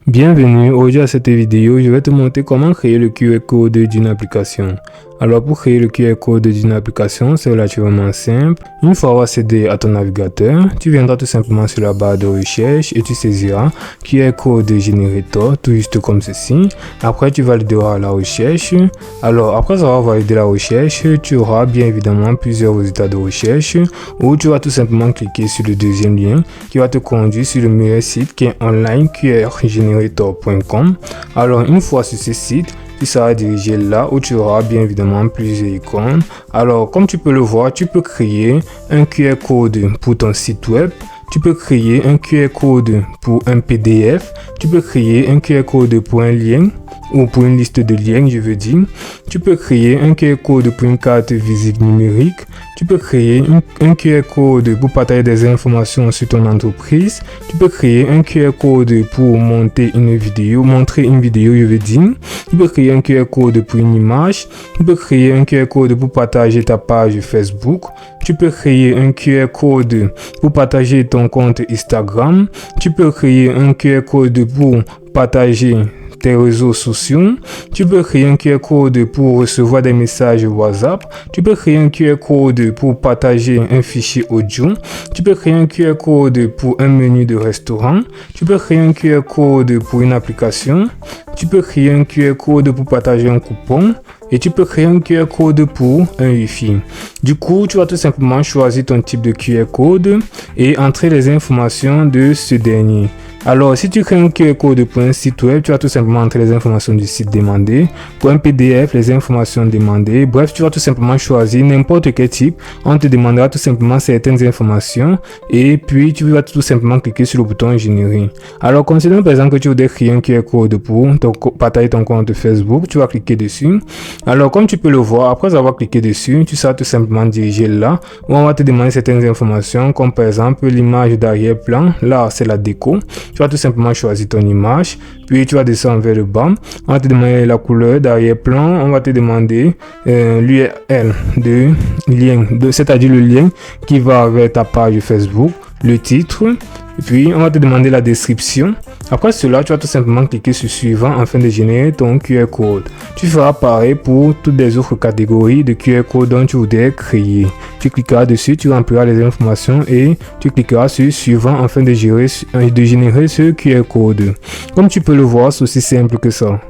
Bienvenue, aujourd'hui à cette vidéo, je vais te montrer comment créer le QR code d'une application. Alors pour créer le QR code d'une application, c'est relativement simple. Une fois accédé à ton navigateur, tu viendras tout simplement sur la barre de recherche et tu saisiras QR code Generator, tout juste comme ceci. Après tu valideras la recherche. Alors après avoir validé la recherche, tu auras bien évidemment plusieurs résultats de recherche où tu vas tout simplement cliquer sur le deuxième lien qui va te conduire sur le meilleur site qui est online qrgenerator.com. Alors une fois sur ce site, tu seras dirigé là où tu auras bien évidemment plusieurs icônes. Alors comme tu peux le voir, tu peux créer un QR code pour ton site web. Tu peux créer un QR code pour un PDF. Tu peux créer un QR code pour un lien ou pour une liste de liens, je veux dire. Tu peux créer un QR code pour une carte visite numérique. Tu peux créer un QR code pour partager des informations sur ton entreprise. Tu peux créer un QR code pour montrer une vidéo, je veux dire. Tu peux créer un QR code pour une image. Tu peux créer un QR code pour partager ta page Facebook. Tu peux créer un QR code pour partager ton compte Instagram. Tu peux créer un QR code pour partager tes réseaux sociaux. Tu peux créer un QR code pour recevoir des messages WhatsApp. Tu peux créer un QR code pour partager un fichier audio. Tu peux créer un QR code pour un menu de restaurant. Tu peux créer un QR code pour une application. Tu peux créer un QR code pour partager un coupon. Et tu peux créer un QR code pour un Wi-Fi. Du coup, tu vas tout simplement choisir ton type de QR code et entrer les informations de ce dernier. Alors, si tu crées un QR code pour un site web, tu vas tout simplement entrer les informations du site demandé. Pour un PDF, les informations demandées. Bref, tu vas tout simplement choisir n'importe quel type. On te demandera tout simplement certaines informations et puis tu vas tout simplement cliquer sur le bouton générer. Alors, considérons par exemple que tu voudrais créer un QR code pour partager ton compte Facebook. Tu vas cliquer dessus. Alors, comme tu peux le voir, après avoir cliqué dessus, tu seras tout simplement dirigé là où on va te demander certaines informations comme par exemple l'image d'arrière-plan. Là, c'est la déco. Tu vas tout simplement choisir ton image, puis tu vas descendre vers le bas. On va te demander la couleur d'arrière-plan. On va te demander l'URL de lien, c'est-à-dire le lien qui va vers ta page Facebook, le titre. Et puis, on va te demander la description. Après cela, tu vas tout simplement cliquer sur suivant afin de générer ton QR code. Tu feras pareil pour toutes les autres catégories de QR code dont tu voudrais créer. Tu cliqueras dessus, tu rempliras les informations et tu cliqueras sur suivant afin de générer ce QR code. Comme tu peux le voir, c'est aussi simple que ça.